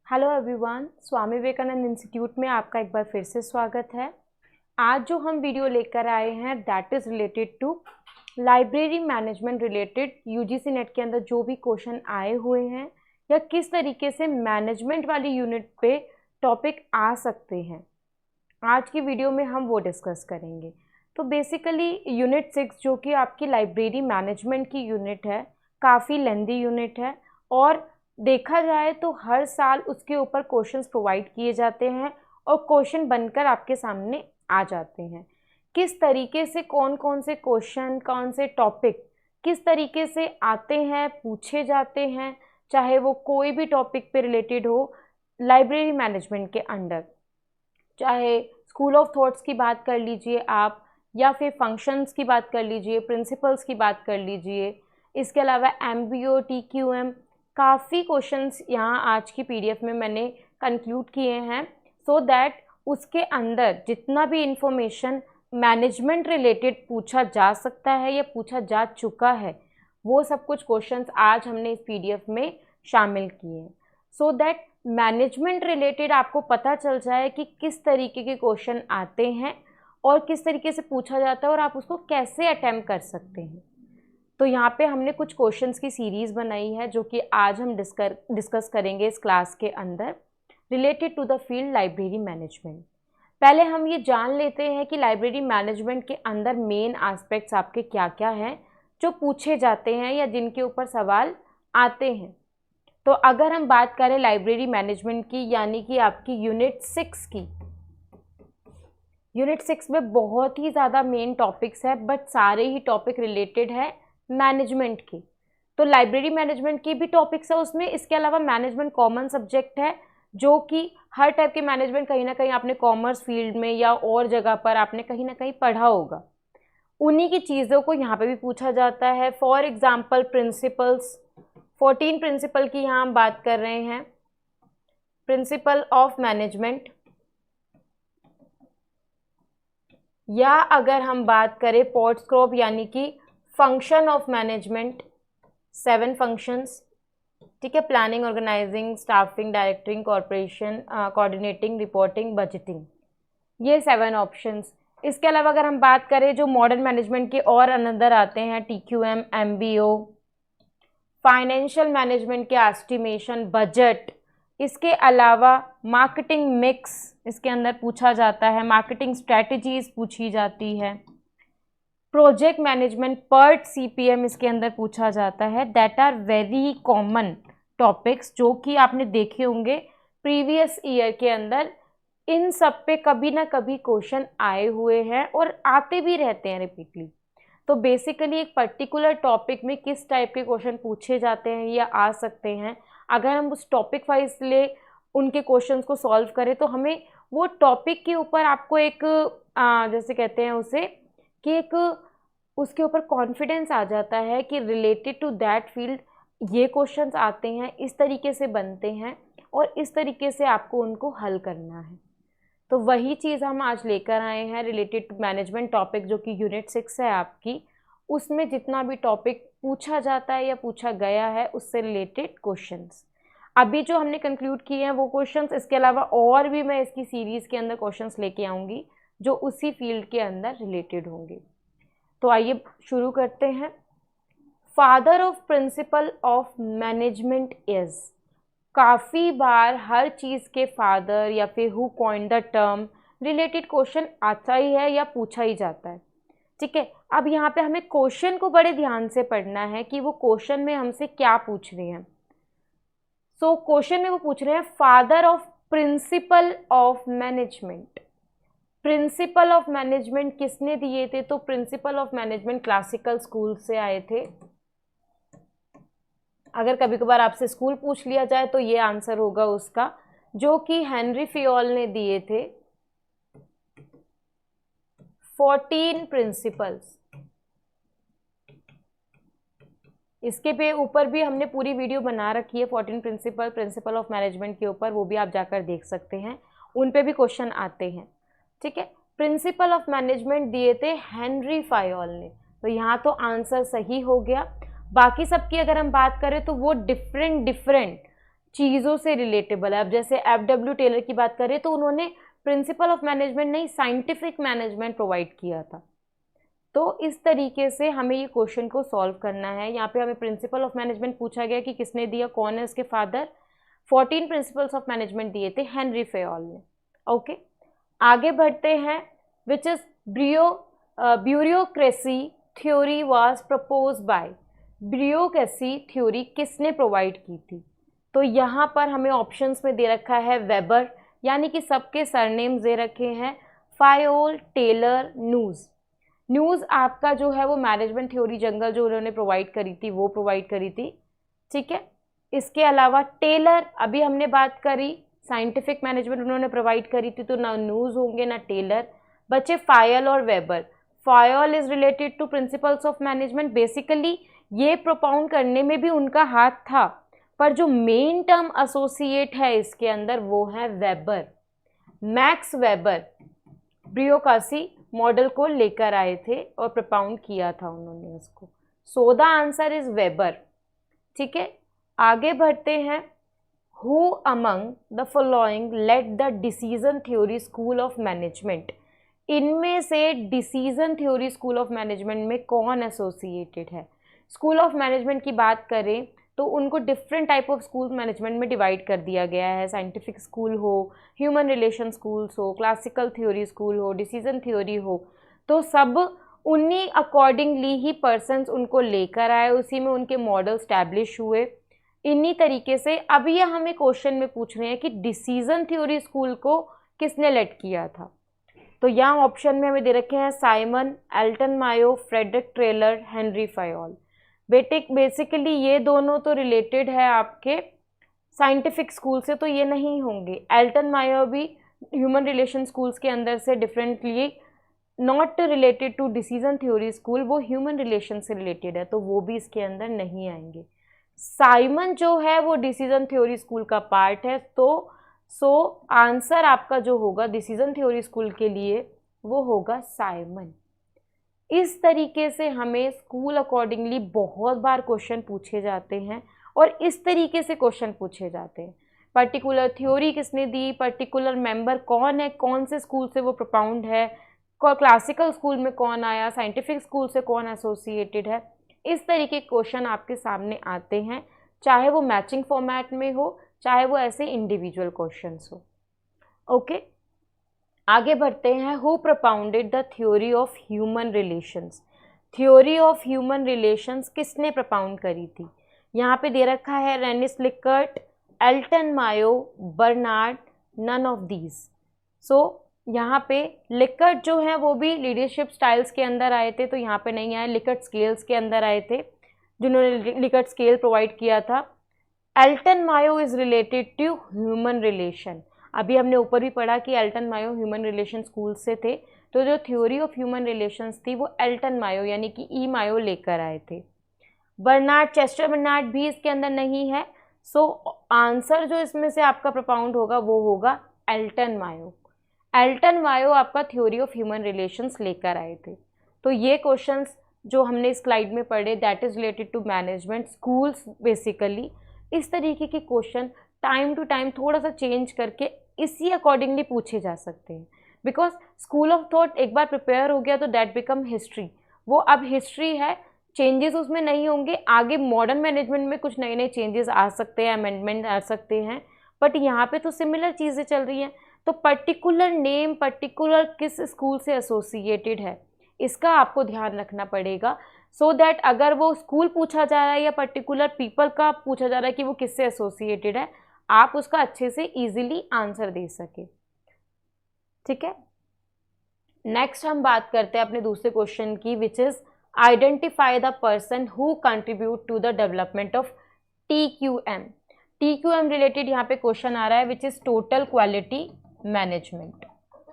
Hello everyone, Swami Vivekananda institute में आपका एक बार फिर से स्वागत है। आज जो हम वीडियो लेकर आए हैं that is related to library management related UGC NET के अंदर जो भी क्वेश्चन आए हुए हैं या किस तरीके से मैनेजमेंट वाली यूनिट पे टॉपिक आ सकते हैं। आज की वीडियो में हम वो डिस्कस करेंगे। तो बेसिकली यूनिट 6 जो कि आपकी लाइब्रेरी मैनेजमेंट की यूनिट है, काफ़ी लेंदी यूनिट है और देखा जाए तो हर साल उसके ऊपर क्वेश्चंस प्रोवाइड किए जाते हैं और क्वेश्चन बनकर आपके सामने आ जाते हैं। किस तरीके से कौन कौन से क्वेश्चन, कौन से टॉपिक किस तरीके से आते हैं, पूछे जाते हैं, चाहे वो कोई भी टॉपिक पे रिलेटेड हो लाइब्रेरी मैनेजमेंट के अंडर, चाहे स्कूल ऑफ थॉट्स की बात कर लीजिए आप या फिर फंक्शंस की बात कर लीजिए, प्रिंसिपल्स की बात कर लीजिए। इसके अलावा एमबीओ, टीक्यूएम, काफ़ी क्वेश्चंस यहाँ आज की पीडीएफ में मैंने कंक्लूड किए हैं सो दैट उसके अंदर जितना भी इंफॉर्मेशन मैनेजमेंट रिलेटेड पूछा जा सकता है या पूछा जा चुका है वो सब कुछ क्वेश्चंस आज हमने इस पीडीएफ में शामिल किए हैं सो दैट मैनेजमेंट रिलेटेड आपको पता चल जाए कि किस तरीके के क्वेश्चन आते हैं और किस तरीके से पूछा जाता है और आप उसको कैसे अटेम्प्ट कर सकते हैं। तो यहाँ पे हमने कुछ क्वेश्चंस की सीरीज़ बनाई है जो कि आज हम डिस्कस करेंगे इस क्लास के अंदर related to the field library management. पहले हम ये जान लेते हैं कि लाइब्रेरी मैनेजमेंट के अंदर मेन एस्पेक्ट्स आपके क्या क्या हैं जो पूछे जाते हैं या जिनके ऊपर सवाल आते हैं। तो अगर हम बात करें लाइब्रेरी मैनेजमेंट की यानी कि आपकी यूनिट 6 की, यूनिट 6 में बहुत ही ज़्यादा मेन टॉपिक्स है बट सारे ही टॉपिक रिलेटेड है मैनेजमेंट की। तो लाइब्रेरी मैनेजमेंट की भी टॉपिक्स है उसमें, इसके अलावा मैनेजमेंट कॉमन सब्जेक्ट है जो कि हर टाइप के मैनेजमेंट कहीं ना कहीं आपने कॉमर्स फील्ड में या और जगह पर आपने कहीं ना कहीं पढ़ा होगा। उन्हीं की चीज़ों को यहाँ पे भी पूछा जाता है। फॉर एग्जाम्पल प्रिंसिपल्स, 14 प्रिंसिपल की यहाँ हम बात कर रहे हैं। प्रिंसिपल ऑफ मैनेजमेंट, या अगर हम बात करें पॉट्सक्रॉप यानी कि फंक्शन ऑफ मैनेजमेंट, 7 फंक्शंस, ठीक है। Planning, organising, staffing, directing, corporation, coordinating, reporting, budgeting, ये 7 ऑप्शंस। इसके अलावा अगर हम बात करें जो मॉडर्न मैनेजमेंट के और अंदर आते हैं टीक्यूएम, एमबीओ, फाइनेंशियल मैनेजमेंट के एस्टिमेशन, बजट, इसके अलावा मार्केटिंग मिक्स इसके अंदर पूछा जाता है, मार्केटिंग स्ट्रेटजीज पूछी जाती है, प्रोजेक्ट मैनेजमेंट, पर्ट सीपीएम इसके अंदर पूछा जाता है। That are very common topics जो कि आपने देखे होंगे प्रीवियस ईयर के अंदर। इन सब पे कभी ना कभी क्वेश्चन आए हुए हैं और आते भी रहते हैं रिपीटली। तो बेसिकली एक पर्टिकुलर टॉपिक में किस टाइप के क्वेश्चन पूछे जाते हैं या आ सकते हैं, अगर हम उस टॉपिक वाइज ले उनके क्वेश्चंस को सॉल्व करें तो हमें वो टॉपिक के ऊपर आपको एक जैसे कहते हैं उसे कि एक उसके ऊपर कॉन्फिडेंस आ जाता है कि रिलेटेड टू दैट फील्ड ये क्वेश्चंस आते हैं, इस तरीके से बनते हैं और इस तरीके से आपको उनको हल करना है। तो वही चीज़ हम आज लेकर आए हैं रिलेटेड टू मैनेजमेंट टॉपिक जो कि यूनिट 6 है आपकी। उसमें जितना भी टॉपिक पूछा जाता है या पूछा गया है उससे रिलेटेड क्वेश्चंस अभी जो हमने कंक्लूड किए हैं वो क्वेश्चंस, इसके अलावा और भी मैं इसकी सीरीज़ के अंदर क्वेश्चंस लेके आऊँगी जो उसी फील्ड के अंदर रिलेटेड होंगे। तो आइए शुरू करते हैं। Father of principle of management is, काफ़ी बार हर चीज़ के फादर या फिर who coined the term related question आता ही है या पूछा ही जाता है, ठीक है। अब यहाँ पे हमें क्वेश्चन को बड़े ध्यान से पढ़ना है कि वो क्वेश्चन में हमसे क्या पूछ रहे हैं। सो क्वेश्चन में वो पूछ रहे हैं father of principle of management. Principle of management किसने दिए थे? तो principle of management classical school से आए थे। अगर कभी कभार आपसे स्कूल पूछ लिया जाए तो ये आंसर होगा उसका, जो कि हेनरी फियोल ने दिए थे 14 प्रिंसिपल्स। इसके पे ऊपर भी हमने पूरी वीडियो बना रखी है 14 प्रिंसिपल ऑफ मैनेजमेंट के ऊपर, वो भी आप जाकर देख सकते हैं, उन पे भी क्वेश्चन आते हैं, ठीक है। प्रिंसिपल ऑफ मैनेजमेंट दिए थे हेनरी फायोल ने, तो यहाँ तो आंसर सही हो गया। बाकी सबकी अगर हम बात करें तो वो डिफरेंट चीज़ों से रिलेटेबल है। अब जैसे F.W. टेलर की बात करें तो उन्होंने प्रिंसिपल ऑफ मैनेजमेंट नहीं, साइंटिफिक मैनेजमेंट प्रोवाइड किया था। तो इस तरीके से हमें ये क्वेश्चन को सॉल्व करना है। यहाँ पे हमें प्रिंसिपल ऑफ मैनेजमेंट पूछा गया कि किसने दिया, कौन है इसके फादर। 14 प्रिंसिपल्स ऑफ मैनेजमेंट दिए थे हेनरी फेयोल ने। ओके, आगे बढ़ते हैं। Which is bureaucracy theory was propose by. Bureaucracy theory किसने प्रोवाइड की थी? तो यहाँ पर हमें ऑप्शंस में दे रखा है वेबर, यानी कि सबके सरनेम्स दे रखे हैं, फायोल, टेलर, न्यूज़। न्यूज़ आपका जो है वो मैनेजमेंट थ्योरी जंगल जो उन्होंने प्रोवाइड करी थी वो प्रोवाइड करी थी, ठीक है। इसके अलावा टेलर, अभी हमने बात करी साइंटिफिक मैनेजमेंट उन्होंने प्रोवाइड करी थी, तो ना न्यूज़ होंगे ना टेलर। बचे फायल और weber. File is related to principles of management. Basically ये प्रोपाउंड करने में भी उनका हाथ था, पर जो मेन टर्म एसोसिएट है इसके अंदर वो है weber. Max weber bureaucracy model को लेकर आए थे और प्रोपाउंड किया था उन्होंने उसको। So the answer is weber, ठीक है। आगे बढ़ते हैं। Who among the following let the decision theory school of management. इनमें से decision theory school of management में कौन एसोसिएटेड है? स्कूल ऑफ मैनेजमेंट की बात करें तो उनको different type of school management में डिवाइड कर दिया गया है। साइंटिफिक स्कूल हो, ह्यूमन रिलेशन स्कूल्स हो, क्लासिकल थ्योरी स्कूल हो, डिसीजन थ्योरी हो, तो सब उन्हीं अकॉर्डिंगली ही पर्सन्स उनको लेकर आए, उसी में उनके मॉडल स्टैब्लिश हुए। इन्हीं तरीके से अब ये हमें क्वेश्चन में पूछ रहे हैं कि डिसीजन थ्योरी स्कूल को किसने लेड किया था। तो यहाँ ऑप्शन में हमें दे रखे हैं Simon, Elton Mayo, Frederick Taylor, Henry Fayol. Basically ये दोनों तो रिलेटेड है आपके साइंटिफिक स्कूल से, तो ये नहीं होंगे। एल्टन मायो भी ह्यूमन रिलेशन स्कूल्स के अंदर से differently not related to decision theory school, वो ह्यूमन रिलेशन से रिलेटेड है, तो वो भी इसके अंदर नहीं आएंगे। साइमन जो है वो डिसीजन थ्योरी स्कूल का पार्ट है, तो आंसर आपका जो होगा डिसीजन थ्योरी स्कूल के लिए वो होगा साइमन। इस तरीके से हमें स्कूल अकॉर्डिंगली बहुत बार क्वेश्चन पूछे जाते हैं और इस तरीके से क्वेश्चन पूछे जाते हैं। पर्टिकुलर थ्योरी किसने दी, पर्टिकुलर मेंबर कौन है, कौन से स्कूल से वो प्रोपाउंड है, क्लासिकल स्कूल में कौन आया, साइंटिफिक स्कूल से कौन एसोसिएटेड है, इस तरीके के क्वेश्चन आपके सामने आते हैं, चाहे वो मैचिंग फॉर्मेट में हो, चाहे वो ऐसे इंडिविजुअल क्वेश्चंस हो। ओके, आगे बढ़ते हैं। Who propounded the theory of human relations. Theory of human relations किसने प्रोपाउंड करी थी? यहाँ पे दे रखा है Rensis Likert, Elton Mayo, Barnard, none of these. So यहाँ पे लिकर्ट जो है वो भी लीडरशिप स्टाइल्स के अंदर आए थे, तो यहाँ पे नहीं आए। लिकर्ट स्केल्स के अंदर आए थे, जिन्होंने लिकर्ट स्केल प्रोवाइड किया था। Elton Mayo is related to human relation. अभी हमने ऊपर भी पढ़ा कि Elton Mayo human relation school से थे, तो जो थ्योरी ऑफ ह्यूमन रिलेशंस थी वो एल्टन मायो यानी कि ई मायो लेकर आए थे। बर्नार्ड, चेस्टर बर्नार्ड भी इसके अंदर नहीं है। सो आंसर जो इसमें से आपका प्रोपाउंड होगा वो होगा एल्टन मायो। एल्टन मायो आपका थ्योरी ऑफ ह्यूमन रिलेशंस लेकर आए थे। तो ये क्वेश्चंस जो हमने इस स्लाइड में पढ़े that is related to management schools. Basically इस तरीके के क्वेश्चन टाइम टू टाइम थोड़ा सा चेंज करके इसी अकॉर्डिंगली पूछे जा सकते हैं, बिकॉज स्कूल ऑफ थॉट एक बार प्रिपेयर हो गया तो दैट बिकम हिस्ट्री। वो अब हिस्ट्री है, चेंजेस उसमें नहीं होंगे। आगे मॉडर्न मैनेजमेंट में कुछ नए नए चेंजेस आ सकते हैं, अमेंडमेंट आ सकते हैं, बट यहाँ पे तो सिमिलर चीज़ें चल रही हैं। तो पर्टिकुलर नेम पर्टिकुलर किस स्कूल से एसोसिएटेड है इसका आपको ध्यान रखना पड़ेगा, सो दैट अगर वो स्कूल पूछा जा रहा है या पर्टिकुलर पीपल का पूछा जा रहा है कि वो किससे एसोसिएटेड है, आप उसका अच्छे से इजीली आंसर दे सके। ठीक है, नेक्स्ट हम बात करते हैं अपने दूसरे क्वेश्चन की, which is identify the person who contribute to the development of TQM। TQM related यहाँ पे क्वेश्चन आ रहा है, which is total quality management.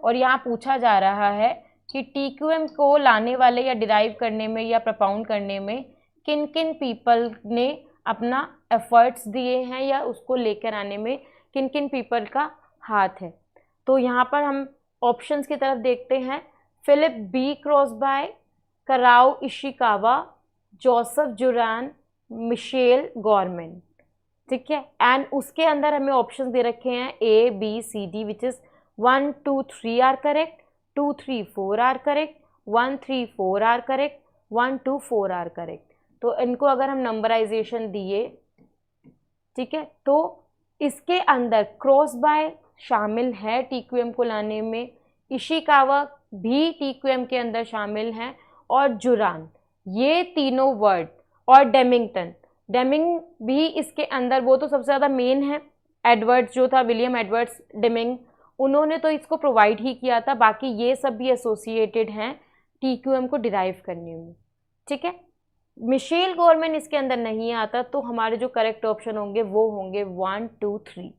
और यहाँ पूछा जा रहा है कि TQM को लाने वाले या डिराइव करने में या प्रपाउंड करने में किन किन पीपल ने अपना एफर्ट्स दिए हैं या उसको लेकर आने में किन किन पीपल का हाथ है। तो यहाँ पर हम ऑप्शंस की तरफ देखते हैं। फिलिप बी क्रॉसबाय, कराउ इशिकावा, जोसेफ जुरान, मिशेल गॉरमैन। ठीक है। एंड उसके अंदर हमें ऑप्शन दे रखे हैं A B C D which is 1 2 3 are correct, 2 3 4 are correct, 1 3 4 are correct, 1 2 4 are correct. तो इनको अगर हम नंबराइजेशन दिए, ठीक है, तो इसके अंदर क्रॉस बाय शामिल है TQM को लाने में, इशिकावा भी TQM के अंदर शामिल हैं, और जुरान, ये तीनों वर्ड, और डेमिंगटन, डेमिंग भी इसके अंदर, वो तो सबसे ज़्यादा मेन है। एडवर्ड्स जो था, विलियम एडवर्ड्स डेमिंग, उन्होंने तो इसको प्रोवाइड ही किया था, बाकी ये सब भी एसोसिएटेड हैं TQM को डिराइव करने में, ठीक है। मिशेल गवर्नमेंट इसके अंदर नहीं आता, तो हमारे जो करेक्ट ऑप्शन होंगे वो होंगे 1 2 3।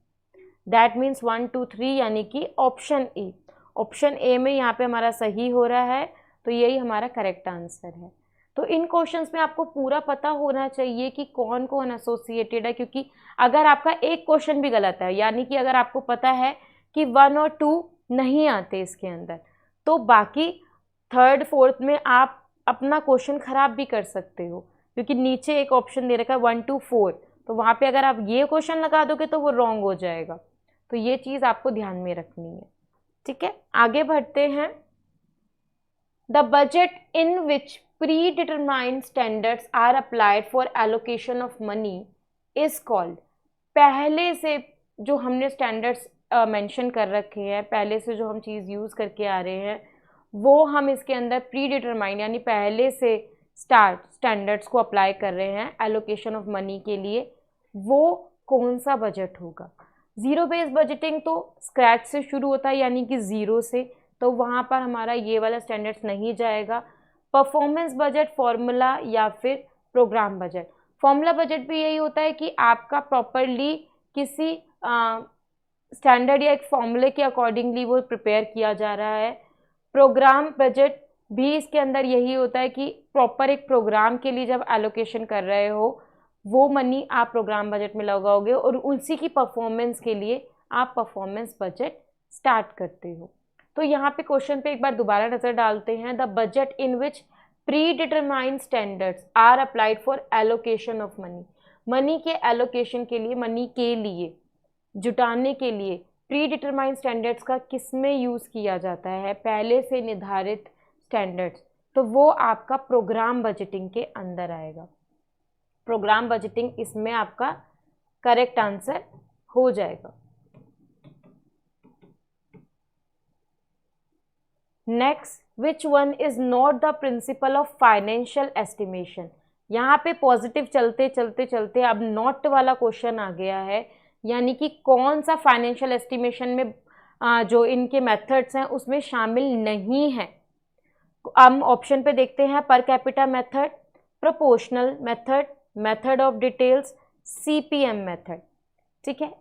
दैट मीन्स 1 2 3 यानी कि ऑप्शन ए, ऑप्शन ए में यहाँ पे हमारा सही हो रहा है, तो यही हमारा करेक्ट आंसर है। तो इन क्वेश्चंस में आपको पूरा पता होना चाहिए कि कौन कौन एसोसिएटेड है, क्योंकि अगर आपका एक क्वेश्चन भी गलत है, यानी कि अगर आपको पता है कि 1 और 2 नहीं आते इसके अंदर, तो बाकी थर्ड फोर्थ में आप अपना क्वेश्चन खराब भी कर सकते हो, क्योंकि नीचे एक ऑप्शन दे रखा है 1 2 4, तो वहाँ पे अगर आप ये क्वेश्चन लगा दोगे तो वो रॉन्ग हो जाएगा। तो ये चीज़ आपको ध्यान में रखनी है, ठीक है। आगे बढ़ते हैं। The budget in which predetermined standards are applied for allocation of money is called। पहले से जो हमने स्टैंडर्ड्स मेंशन कर रखे हैं, पहले से जो हम चीज़ यूज़ करके आ रहे हैं, वो हम इसके अंदर प्री डिटरमाइन यानी पहले से स्टैंडर्ड्स को अप्लाई कर रहे हैं एलोकेशन ऑफ मनी के लिए, वो कौन सा बजट होगा। ज़ीरो बेस्ड बजटिंग तो स्क्रैच से शुरू होता है, यानी कि ज़ीरो से, तो वहाँ पर हमारा ये वाला स्टैंडर्ड्स नहीं जाएगा। परफॉर्मेंस बजट, फॉर्मूला या फिर प्रोग्राम बजट। फॉर्मूला बजट भी यही होता है कि आपका प्रॉपरली किसी स्टैंडर्ड या एक फॉर्मूले के अकॉर्डिंगली वो प्रिपेयर किया जा रहा है। प्रोग्राम बजट भी इसके अंदर यही होता है कि प्रॉपर एक प्रोग्राम के लिए जब एलोकेशन कर रहे हो, वो मनी आप प्रोग्राम बजट में लगाओगे और उसी की परफॉर्मेंस के लिए आप परफॉर्मेंस बजट स्टार्ट करते हो। तो यहाँ पे क्वेश्चन पे एक बार दोबारा नजर डालते हैं। The budget in which pre determined standards are applied for allocation of money. Money के एलोकेशन के लिए, मनी के लिए जुटाने के लिए प्री डिटरमाइंड स्टैंडर्ड्स का किस में यूज़ किया जाता है, पहले से निर्धारित स्टैंडर्ड्स, तो वो आपका प्रोग्राम बजटिंग के अंदर आएगा। प्रोग्राम बजटिंग इसमें आपका करेक्ट आंसर हो जाएगा। Next, which one is not the principle of financial estimation. यहाँ पे पॉजिटिव चलते चलते चलते अब नॉट वाला क्वेश्चन आ गया है, यानी कि कौन सा फाइनेंशियल एस्टिमेशन में जो इनके मेथड्स हैं उसमें शामिल नहीं है। हम ऑप्शन पे देखते हैं, per capita method, proportional method, method of details, CPM method, ठीक है।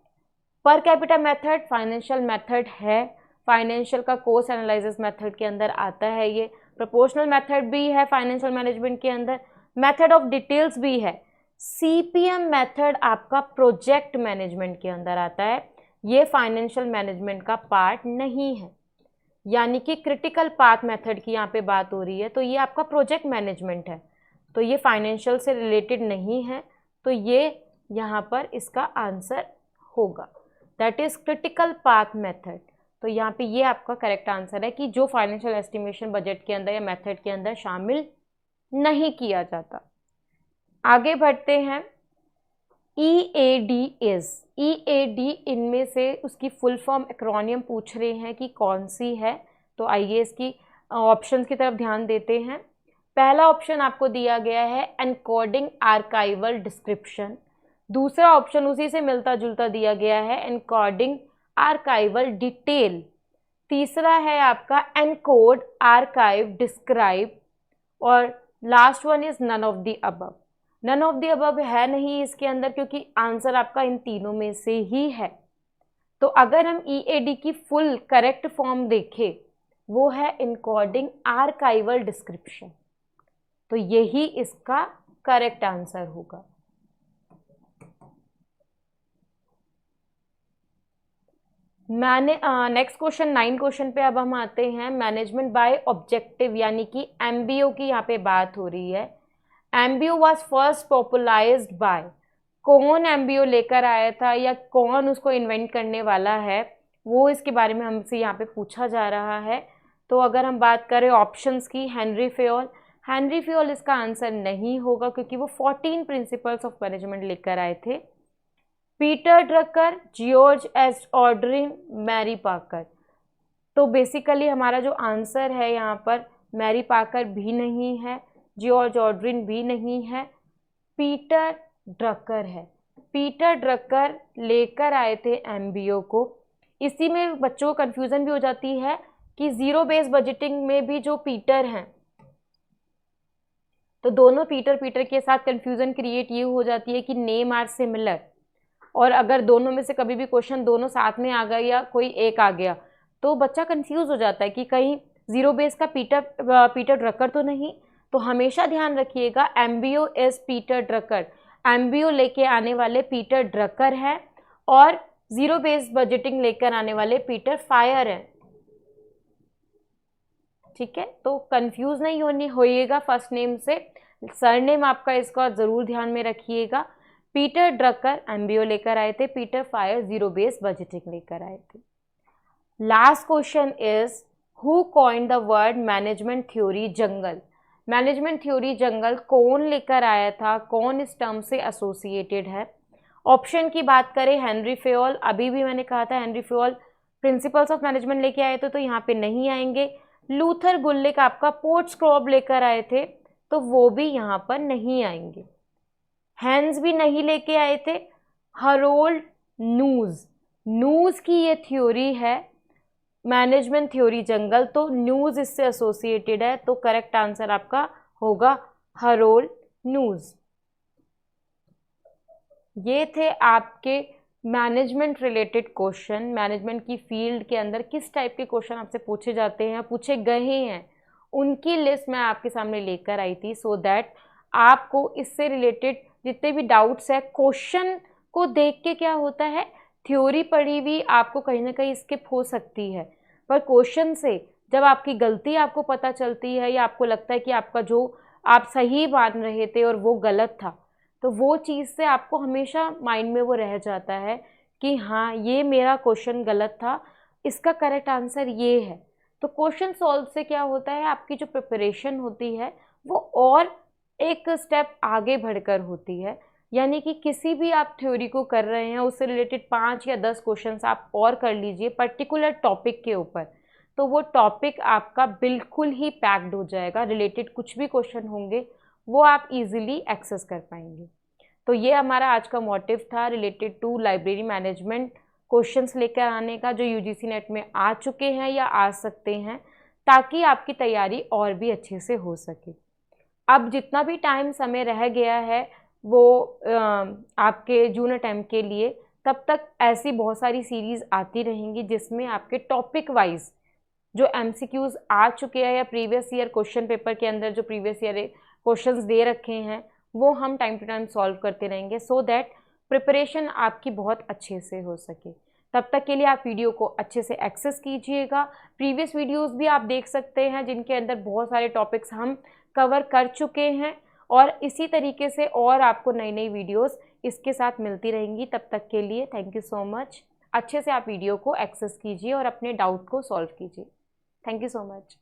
Per capita method financial method है, फाइनेंशियल का कोस्ट एनालिसिस मेथड के अंदर आता है ये। प्रोपोर्शनल मेथड भी है फाइनेंशियल मैनेजमेंट के अंदर, मेथड ऑफ डिटेल्स भी है। CPM मेथड आपका प्रोजेक्ट मैनेजमेंट के अंदर आता है, ये फाइनेंशियल मैनेजमेंट का पार्ट नहीं है, यानी कि क्रिटिकल पाथ मेथड की यहाँ पे बात हो रही है, तो ये आपका प्रोजेक्ट मैनेजमेंट है, तो ये फाइनेंशियल से रिलेटेड नहीं है, तो ये यहाँ पर इसका आंसर होगा, that is critical path method. तो यहाँ पे ये आपका करेक्ट आंसर है कि जो फाइनेंशियल एस्टिमेशन बजट के अंदर या मेथड के अंदर शामिल नहीं किया जाता। आगे बढ़ते हैं। EAD इज, EAD इनमें से उसकी फुल फॉर्म एक्रोनियम पूछ रहे हैं कि कौन सी है, तो आइए इसकी ऑप्शंस की तरफ ध्यान देते हैं। पहला ऑप्शन आपको दिया गया है एनकोडिंग आर्काइवल डिस्क्रिप्शन, दूसरा ऑप्शन उसी से मिलता जुलता दिया गया है एनकोडिंग आर्काइवल डिटेल, तीसरा है आपका एनकोड आर्काइव डिस्क्राइब, और last one is none of the above. None of the above है नहीं इसके अंदर, क्योंकि आंसर आपका इन तीनों में से ही है। तो अगर हम EAD की फुल करेक्ट फॉर्म देखें, वो है एनकोडिंग आर्काइवल डिस्क्रिप्शन, तो यही इसका करेक्ट आंसर होगा। नेक्स्ट क्वेश्चन 9 क्वेश्चन पे अब हम आते हैं। मैनेजमेंट बाय ऑब्जेक्टिव यानी कि MBO की यहाँ पे बात हो रही है। MBO was first popularised by, कौन एम्ब्रियो लेकर आया था या कौन उसको इन्वेंट करने वाला है, वो इसके बारे में हमसे यहाँ पे पूछा जा रहा है। तो अगर हम बात करें ऑप्शंस की, हेनरी फेयोल, हेनरी फेयोल इसका आंसर नहीं होगा क्योंकि वो 14 प्रिंसिपल्स ऑफ मैनेजमेंट लेकर आए थे। Peter Drucker, George S Odiorne, Mary Parker. तो बेसिकली हमारा जो आंसर है यहाँ पर मैरी पाकर भी नहीं है, जॉर्ज ऑड्रिन भी नहीं है, पीटर ड्रकर है। पीटर ड्रकर लेकर आए थे एम्ब्रियो को। इसी में बच्चों को कंफ्यूजन भी हो जाती है कि जीरो बेस बजटिंग में भी जो पीटर हैं, तो दोनों पीटर पीटर के साथ कंफ्यूजन क्रिएट ये हो जाती है कि नेम आर सिमिलर, और अगर दोनों में से कभी भी क्वेश्चन दोनों साथ में आ गया या कोई एक आ गया तो बच्चा कंफ्यूज हो जाता है कि कहीं जीरो बेस का पीटर ड्रकर तो नहीं। तो हमेशा ध्यान रखिएगा embryo is Peter Drucker, embryo लेके आने वाले पीटर ड्रकर है और जीरो बेस बजटिंग लेकर आने वाले पीटर फायर है। ठीक है, तो कंफ्यूज नहीं होइएगा फर्स्ट नेम से, सरनेम आपका इसका जरूर ध्यान में रखिएगा। पीटर ड्रकर एम्ब्रियो लेकर आए थे, Peter Pyhrr zero base budgeting लेकर आए थे। Last question is who coined the word management theory jungle. Management theory jungle कौन लेकर आया था, कौन इस टर्म से एसोसिएटेड है। ऑप्शन की बात करें हेनरी फेयोल, अभी भी मैंने कहा था Henry Fayol principles of management लेके आए थे तो यहाँ पे नहीं आएंगे। लूथर गुल्लिक आपका पोर्टस्क्रॉप लेकर आए थे तो वो भी यहाँ पर नहीं आएंगे। हैंस भी नहीं लेके आए थे। हरोल्ड न्यूज की ये थ्योरी है मैनेजमेंट थ्योरी जंगल, तो न्यूज इससे एसोसिएटेड है, तो करेक्ट आंसर आपका होगा हरोल्ड न्यूज। ये थे आपके मैनेजमेंट रिलेटेड क्वेश्चन। मैनेजमेंट की फील्ड के अंदर किस टाइप के क्वेश्चन आपसे पूछे जाते हैं, पूछे गए हैं, उनकी लिस्ट मैं आपके सामने लेकर आई थी सो दैट आपको इससे रिलेटेड जितने भी डाउट्स है, क्वेश्चन को देख के क्या होता है, थ्योरी पढ़ी हुई आपको कहीं ना कहीं स्किप हो सकती है, पर क्वेश्चन से जब आपकी गलती आपको पता चलती है या आपको लगता है कि आपका जो आप सही मान रहे थे और वो गलत था, तो वो चीज़ से आपको हमेशा माइंड में वो रह जाता है कि हाँ ये मेरा क्वेश्चन गलत था, इसका करेक्ट आंसर ये है। तो क्वेश्चन सॉल्व से क्या होता है, आपकी जो प्रिपरेशन होती है वो और एक स्टेप आगे बढ़कर होती है। यानी कि किसी भी आप थ्योरी को कर रहे हैं उससे रिलेटेड 5 या 10 क्वेश्चंस आप और कर लीजिए पर्टिकुलर टॉपिक के ऊपर, तो वो टॉपिक आपका बिल्कुल ही पैक्ड हो जाएगा। रिलेटेड कुछ भी क्वेश्चन होंगे वो आप इजीली एक्सेस कर पाएंगे। तो ये हमारा आज का मोटिव था related to library management questions लेकर आने का, जो यूजीसी नेट में आ चुके हैं या आ सकते हैं, ताकि आपकी तैयारी और भी अच्छे से हो सके। अब जितना भी टाइम समय रह गया है वो आपके जून अटेम्प्ट के लिए, तब तक ऐसी बहुत सारी सीरीज़ आती रहेंगी जिसमें आपके टॉपिक वाइज जो एमसीक्यूज आ चुके हैं या प्रीवियस ईयर क्वेश्चन पेपर के अंदर जो प्रीवियस ईयर क्वेश्चंस दे रखे हैं वो हम टाइम टू टाइम सॉल्व करते रहेंगे सो दैट प्रिपरेशन आपकी बहुत अच्छे से हो सके। तब तक के लिए आप वीडियो को अच्छे से एक्सेस कीजिएगा। प्रीवियस वीडियोस भी आप देख सकते हैं जिनके अंदर बहुत सारे टॉपिक्स हम कवर कर चुके हैं, और इसी तरीके से और आपको नई नई वीडियोस इसके साथ मिलती रहेंगी। तब तक के लिए थैंक यू सो मच। अच्छे से आप वीडियो को एक्सेस कीजिए और अपने डाउट को सॉल्व कीजिए। Thank you so much.